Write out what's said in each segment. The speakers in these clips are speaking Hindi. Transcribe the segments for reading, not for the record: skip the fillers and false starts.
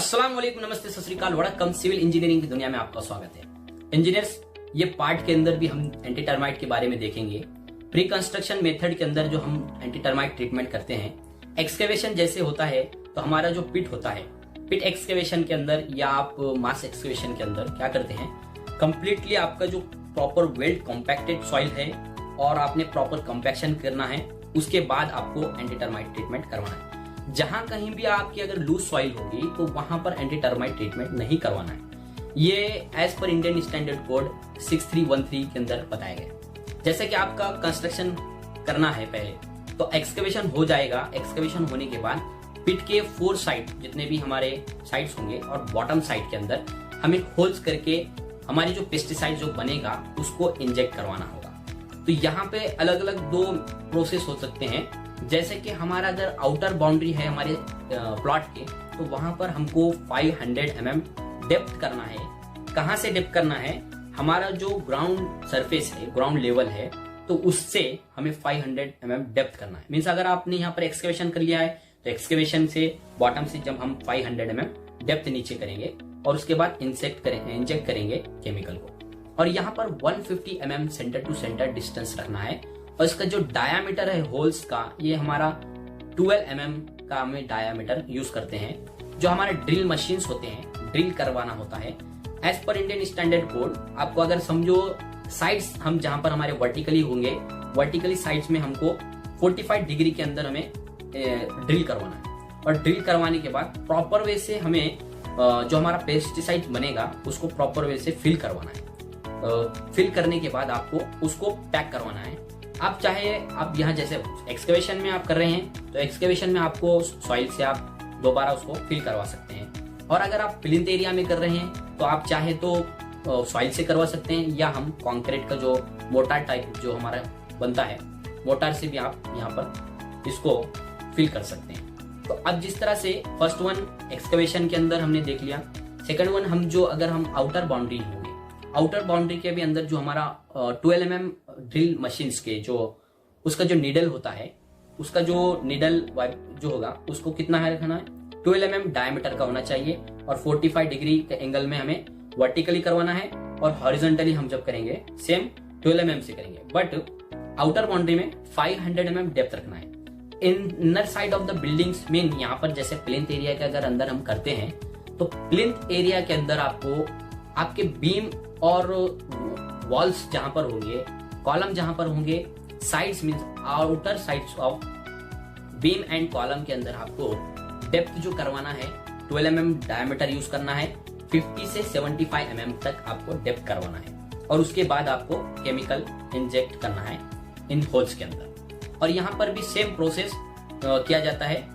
अस्सलाम वालेकुम, नमस्ते, सत श्री अकाल, वड़क्कम। सिविल इंजीनियरिंग की दुनिया में आपका स्वागत है। इंजीनियर्स, ये पार्ट के अंदर भी हम एंटी टर्माइट के बारे में देखेंगे। प्री कंस्ट्रक्शन मेथड के अंदर जो हम एंटी टर्माइट ट्रीटमेंट करते हैं, एक्सकेवेशन जैसे होता है तो हमारा जो पिट होता है, पिट एक्सकेवेशन के अंदर या आप मास एक्सकेवेशन के अंदर क्या करते हैं, कंप्लीटली आपका जो प्रॉपर वेल कॉम्पैक्टेड सॉइल है और आपने प्रॉपर कॉम्पैक्शन करना है, उसके बाद आपको एंटी टर्माइट ट्रीटमेंट करवाना है। जहां कहीं भी आपकी अगर लूज सॉइल होगी तो वहां पर एंटी टर्माइट ट्रीटमेंट नहीं करवाना है। ये as per Indian standard code 6313 के अंदर बताया गया। जैसे कि आपका कंस्ट्रक्शन करना है पहले तो एक्सकेवेशन हो जाएगा। एक्सकेवेशन होने के बाद पिट के 4 साइड जितने भी हमारे साइड्स होंगे और बॉटम साइड के अंदर हमें होल्स करके हमारी जो पेस्टिसाइड जो बनेगा उसको इंजेक्ट करवाना होगा। तो यहाँ पे अलग अलग 2 प्रोसेस हो सकते हैं। जैसे कि हमारा अगर आउटर बाउंड्री है हमारे प्लॉट के, तो वहां पर हमको 500 mm डेप्थ करना है। कहां से डेप्थ करना है? हमारा जो ग्राउंड सरफेस है, ग्राउंड लेवल है, तो उससे हमें 500 mm डेप्थ करना है। मीन्स अगर आपने यहाँ पर एक्सकेवेशन कर लिया है तो एक्सकेवेशन से बॉटम से जब हम 500 mm डेप्थ नीचे करेंगे और उसके बाद इंजेक्ट करेंगे केमिकल को, और यहाँ पर 150 mm center to center distance रखना है। और इसका जो डायामीटर है होल्स का, ये हमारा 12 mm का हमें डायामीटर यूज करते हैं। जो हमारे ड्रिल मशीन्स होते हैं, ड्रिल करवाना होता है as per Indian standard code. आपको अगर समझो साइड्स हम जहां पर हमारे वर्टिकली होंगे, वर्टिकली साइड्स में हमको 45 डिग्री के अंदर हमें ड्रिल करवाना है। और ड्रिल करवाने के बाद प्रॉपर वे से हमें जो हमारा पेस्टिसाइड बनेगा उसको प्रॉपर वे से फिल करवाना है। फिल करने के बाद आपको उसको पैक करवाना है। आप चाहे आप यहाँ जैसे एक्सकेवेशन में आप कर रहे हैं तो एक्सकेवेशन में आपको सॉइल से आप दोबारा उसको फिल करवा सकते हैं, और अगर आप प्लिंथ एरिया में कर रहे हैं तो आप चाहे तो सॉइल से करवा सकते हैं, या हम कंक्रीट का जो मोटार टाइप जो हमारा बनता है, मोटार से भी आप यहाँ पर इसको फिल कर सकते हैं। तो अब जिस तरह से फर्स्ट वन एक्सकेवेशन के अंदर हमने देख लिया, सेकंड वन हम जो अगर हम आउटर बाउंड्री होंगे, आउटर बाउंड्री के भी अंदर जो हमारा 12 mm ड्रिल मशीन्स के जो उसका जो नीडल होता है, उसका जो नीडल जो होगा उसको कितना है रखना है, 12 mm डायमीटर का होना चाहिए, और 45 डिग्री के एंगल में हमें वर्टिकली करवाना है, और हॉरिजॉन्टली हम जब करेंगे सेम 12 mm से करेंगे। बट आउटर बाउंड्री में 500 mm डेप्थ रखना है। Inner side of the buildings में यहाँ पर जैसे प्लिंथ एरिया के अगर अंदर हम करते हैं तो प्लिंथ एरिया के अंदर आपको आपके बीम और वॉल्स जहां पर होंगे, कॉलम जहां पर होंगे, sides means outer sides of beam and column के अंदर आपको डेप्थ जो करवाना है 12 mm डायमीटर यूज करना है। 50 से 75 mm तक आपको डेप्थ करवाना है, और उसके बाद आपको केमिकल इंजेक्ट करना है इन होल्स के अंदर। और यहाँ पर भी सेम प्रोसेस किया जाता है,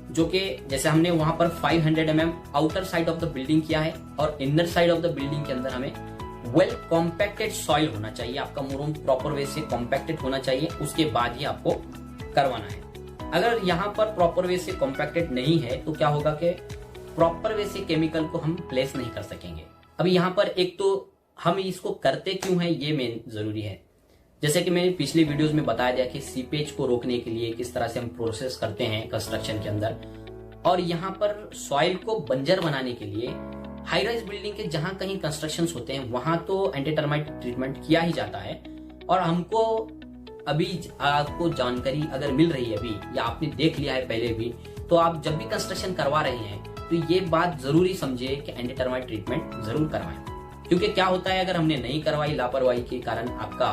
जो कि जैसे हमने वहां पर 500 mm outer side of the building किया है, और inner side of the building के अंदर हमें वेल कॉम्पैक्टेड सॉइल होना चाहिए। आपका मुरूम प्रॉपर वे से कॉम्पैक्टेड होना चाहिए, उसके बाद ही आपको करवाना है। अगर यहाँ पर प्रॉपर वे से कॉम्पैक्टेड नहीं है तो क्या होगा कि प्रॉपर वे से केमिकल को हम प्लेस नहीं कर सकेंगे। अभी यहाँ पर एक तो हम इसको करते क्यों है ये मेन जरूरी है। जैसे कि मैंने पिछले वीडियोस में बताया दिया कि सीपेज को रोकने के लिए किस तरह से हम प्रोसेस करते हैं कंस्ट्रक्शन के अंदर, और यहाँ पर सॉइल को बंजर बनाने के लिए हाई राइज बिल्डिंग के जहां कहीं कंस्ट्रक्शंस होते हैं वहां तो एंटी टर्माइट ट्रीटमेंट किया ही जाता है। और हमको अभी आपको जानकारी अगर मिल रही है अभी, या आपने देख लिया है पहले भी, तो आप जब भी कंस्ट्रक्शन करवा रहे हैं तो ये बात जरूरी समझे कि एंटी टर्माइट ट्रीटमेंट जरूर करवाएं। क्योंकि क्या होता है, अगर हमने नहीं करवाई, लापरवाही के कारण आपका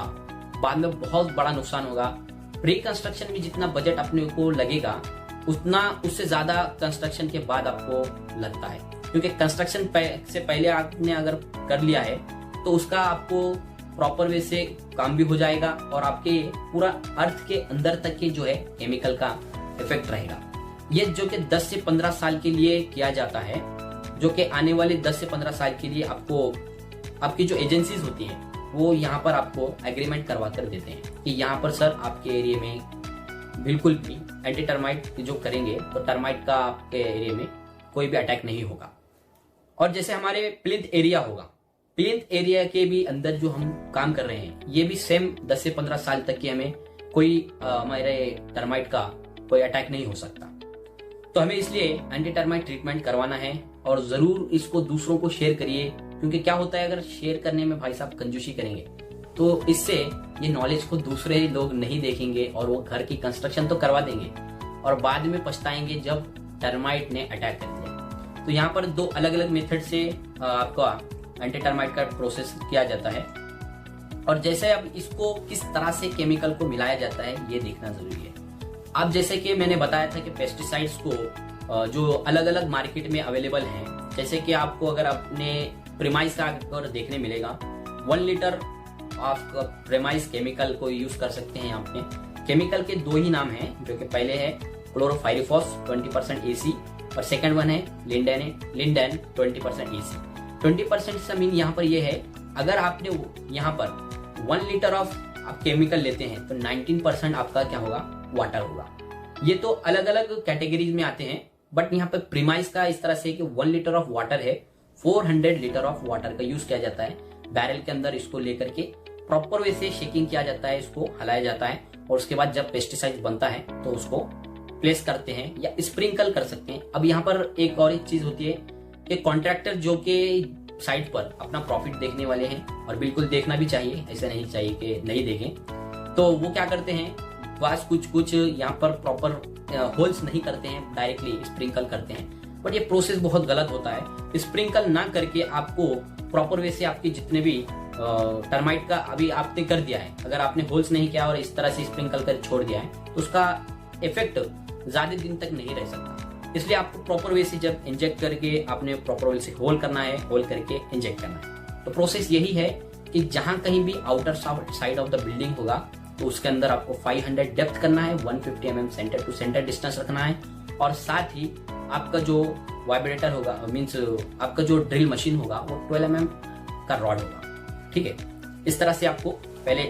बाद में बहुत बड़ा नुकसान होगा। प्री कंस्ट्रक्शन में जितना बजट अपने को लगेगा उतना उससे ज्यादा कंस्ट्रक्शन के बाद आपको लगता है, क्योंकि कंस्ट्रक्शन से पहले आपने अगर कर लिया है तो उसका आपको प्रॉपर वे से काम भी हो जाएगा, और आपके पूरा अर्थ के अंदर तक के जो है केमिकल का इफेक्ट रहेगा। ये जो कि 10 से 15 साल के लिए किया जाता है, जो कि आने वाले 10 से 15 साल के लिए आपको आपकी जो एजेंसीज होती हैं वो यहाँ पर आपको एग्रीमेंट करवा कर देते हैं कि यहाँ पर सर आपके एरिया में बिल्कुल भी एंटी टर्माइट जो करेंगे तो टर्माइट का आपके एरिया में कोई भी अटैक नहीं होगा। और जैसे हमारे प्लिंथ एरिया होगा, प्लिंथ एरिया के भी अंदर जो हम काम कर रहे हैं ये भी सेम 10 से 15 साल तक की हमें कोई हमारे टर्माइट का कोई अटैक नहीं हो सकता। तो हमें इसलिए एंटी टर्माइट ट्रीटमेंट करवाना है और जरूर इसको दूसरों को शेयर करिए, क्योंकि क्या होता है अगर शेयर करने में भाई साहब कंजूसी करेंगे तो इससे ये नॉलेज को दूसरे लोग नहीं देखेंगे और वो घर की कंस्ट्रक्शन तो करवा देंगे और बाद में पछताएंगे जब टर्माइट ने अटैक कर दिया। तो यहाँ पर दो अलग अलग मेथड से आपका एंटी टर्माइट का प्रोसेस किया जाता है और जैसे अब इसको किस तरह से केमिकल को मिलाया जाता है ये देखना जरूरी है। अब जैसे कि मैंने बताया था कि पेस्टिसाइड्स को जो अलग अलग मार्केट में अवेलेबल हैं, जैसे कि आपको अगर अपने प्रीमाइस का अगर देखने मिलेगा 1 लीटर आप प्रीमाइस केमिकल को यूज कर सकते हैं। यहाँ पे केमिकल के 2 ही नाम हैं, जो कि पहले है क्लोरोफाइरिफॉस 20% EC और सेकंड वन है लिंडेन 20% EC। 20% से मीन यहाँ पर ये है अगर आपने यहाँ पर 1 लीटर ऑफ आप केमिकल लेते हैं तो 19% आपका क्या होगा, वाटर होगा। ये तो अलग अलग कैटेगरीज में आते हैं, बट यहाँ पर प्रीमाइस का इस तरह से कि 1 लीटर ऑफ वाटर है, 400 लीटर ऑफ वाटर का यूज किया जाता है। बैरल के अंदर इसको लेकर के प्रॉपर वे से शेकिंग किया जाता है, इसको हलाया जाता है और उसके बाद जब पेस्टिसाइड बनता है तो उसको प्लेस करते हैं या स्प्रिंकल कर सकते हैं। अब यहाँ पर एक और एक चीज होती है कि कॉन्ट्रैक्टर जो कि साइट पर अपना प्रॉफिट देखने वाले हैं और बिल्कुल देखना भी चाहिए, ऐसा नहीं चाहिए कि नहीं देखें, तो वो क्या करते हैं बस कुछ यहाँ पर प्रॉपर होल्स नहीं करते हैं, डायरेक्टली स्प्रिंकल करते हैं। बट ये प्रोसेस बहुत गलत होता है। स्प्रिंकल ना करके आपको प्रॉपर वे से आपके जितने भी टर्माइट का अभी आपने कर दिया है, अगर आपने होल्स नहीं किया और इस तरह से स्प्रिंकल कर छोड़ दिया है तो उसका इफेक्ट ज्यादा दिन तक नहीं रह सकता। इसलिए आपको प्रॉपर वे से जब इंजेक्ट करके आपने प्रॉपर वे से होल करना है, होल करके इंजेक्ट करना है। तो प्रोसेस यही है कि जहां कहीं भी outer side of the building होगा तो उसके अंदर आपको 500 डेप्थ करना है, 150 mm center to center distance रखना है और साथ ही आपका जो वाइब्रेटर होगा मीन्स आपका जो ड्रिल मशीन होगा वो 12 mm का रॉड होगा। ठीक है, इस तरह से आपको पहले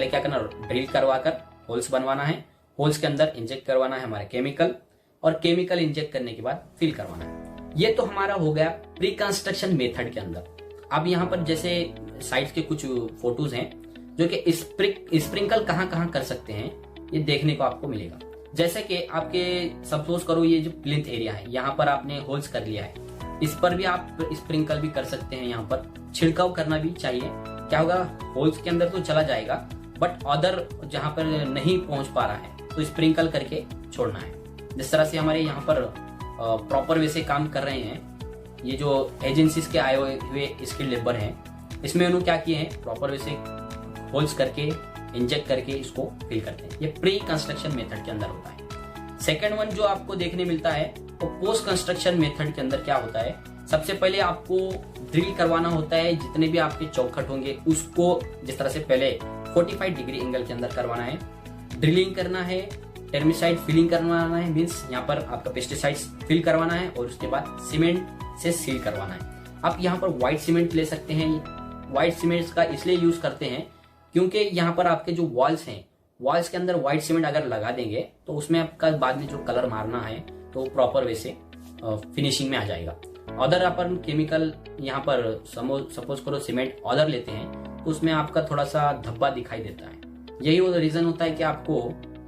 क्या करना, ड्रिल करवा कर होल्स बनवाना है, होल्स के अंदर इंजेक्ट करवाना है हमारे केमिकल और केमिकल इंजेक्ट करने के बाद फिल करवाना है। ये तो हमारा हो गया प्री कंस्ट्रक्शन मेथड के अंदर। अब यहाँ पर जैसे साइट्स के कुछ फोटोज हैं जो कि स्प्रिंकल कहाँ कर सकते हैं ये देखने को आपको मिलेगा। जैसे कि आपके सपोज करो ये जो प्लिंथ एरिया है यहाँ पर आपने होल्स कर लिया है, इस पर भी आप स्प्रिंकल भी कर सकते हैं। यहाँ पर छिड़काव करना भी चाहिए। क्या होगा, होल्स के अंदर तो चला जाएगा बट अदर जहाँ पर नहीं पहुंच पा रहा है तो स्प्रिंकल करके छोड़ना है। जिस तरह से हमारे यहाँ पर प्रॉपर वे से काम कर रहे हैं ये जो एजेंसीज के आए हुए स्किल लेबर हैं, इसमें उन्होंने क्या किए हैं, प्रॉपर वे से होल्स करके इंजेक्ट करके इसको फिल करते हैं। ये प्री कंस्ट्रक्शन मेथड के अंदर होता है। सेकंड वन जो आपको देखने मिलता है वो पोस्ट कंस्ट्रक्शन मेथड के अंदर क्या होता है, सबसे पहले आपको ड्रिल करवाना होता है। जितने भी आपके चौखट होंगे उसको जिस तरह से पहले 45 डिग्री एंगल के अंदर करवाना है, ड्रिलिंग करना है, टर्मिसाइड फिलिंग करवाना है, मीन्स यहाँ पर आपका पेस्टिसाइड्स फिल करवाना है और उसके बाद सीमेंट से सील करवाना है। आप यहाँ पर व्हाइट सीमेंट ले सकते हैं। व्हाइट सीमेंट का इसलिए यूज करते हैं क्योंकि यहाँ पर आपके जो वॉल्स हैं, वॉल्स के अंदर व्हाइट सीमेंट अगर लगा देंगे तो उसमें आपका बाद में जो कलर मारना है तो प्रॉपर वे से फिनिशिंग में आ जाएगा। अदर अपन केमिकल यहाँ पर सपोज करो सीमेंट अदर लेते हैं तो उसमें आपका थोड़ा सा धब्बा दिखाई देता है। यही वो रीजन होता है कि आपको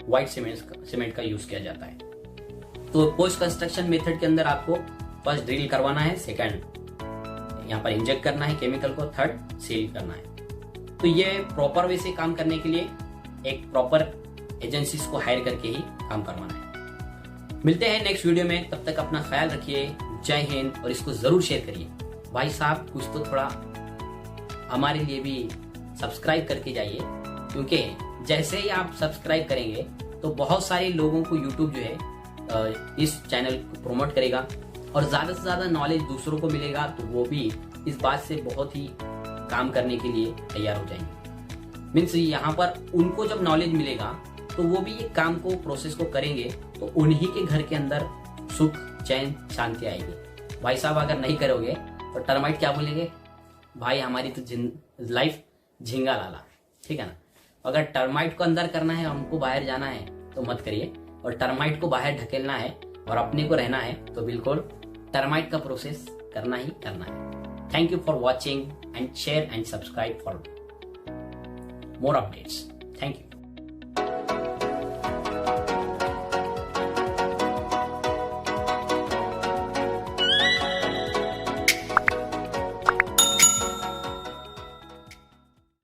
व्हाइट सीमेंट का यूज किया जाता है। तो पोस्ट कंस्ट्रक्शन मेथड के अंदर आपको फर्स्ट ड्रिल करवाना है, सेकंड यहाँ पर इंजेक्ट करना है केमिकल को, थर्ड सील करना है। तो ये प्रॉपर वे से काम करने के लिए एक प्रॉपर एजेंसीज को हायर करके ही काम करवाना है। मिलते हैं नेक्स्ट वीडियो में, तब तक अपना ख्याल रखिए। जय हिंद और इसको जरूर शेयर करिए। भाई साहब कुछ तो थोड़ा हमारे लिए भी सब्सक्राइब करके जाइए, क्योंकि जैसे ही आप सब्सक्राइब करेंगे तो बहुत सारे लोगों को यूट्यूब जो है इस चैनल को प्रमोट करेगा और ज्यादा से ज्यादा नॉलेज दूसरों को मिलेगा, तो वो भी इस बात से बहुत ही काम करने के लिए तैयार हो जाएंगे। मीन्स यहाँ पर उनको जब नॉलेज मिलेगा तो वो भी ये काम को प्रोसेस को करेंगे तो उन्हीं के घर के अंदर सुख चैन शांति आएगी। भाई साहब अगर नहीं करोगे तो टर्माइट क्या बोलेंगे, भाई हमारी तो लाइफ झिंगा लाला। ठीक है ना। अगर टर्माइट को अंदर करना है, हमको बाहर जाना है तो मत करिए, और टर्माइट को बाहर ढकेलना है और अपने को रहना है तो बिल्कुल टर्माइट का प्रोसेस करना ही करना है। Thank you for watching and share and subscribe for more updates. Thank you.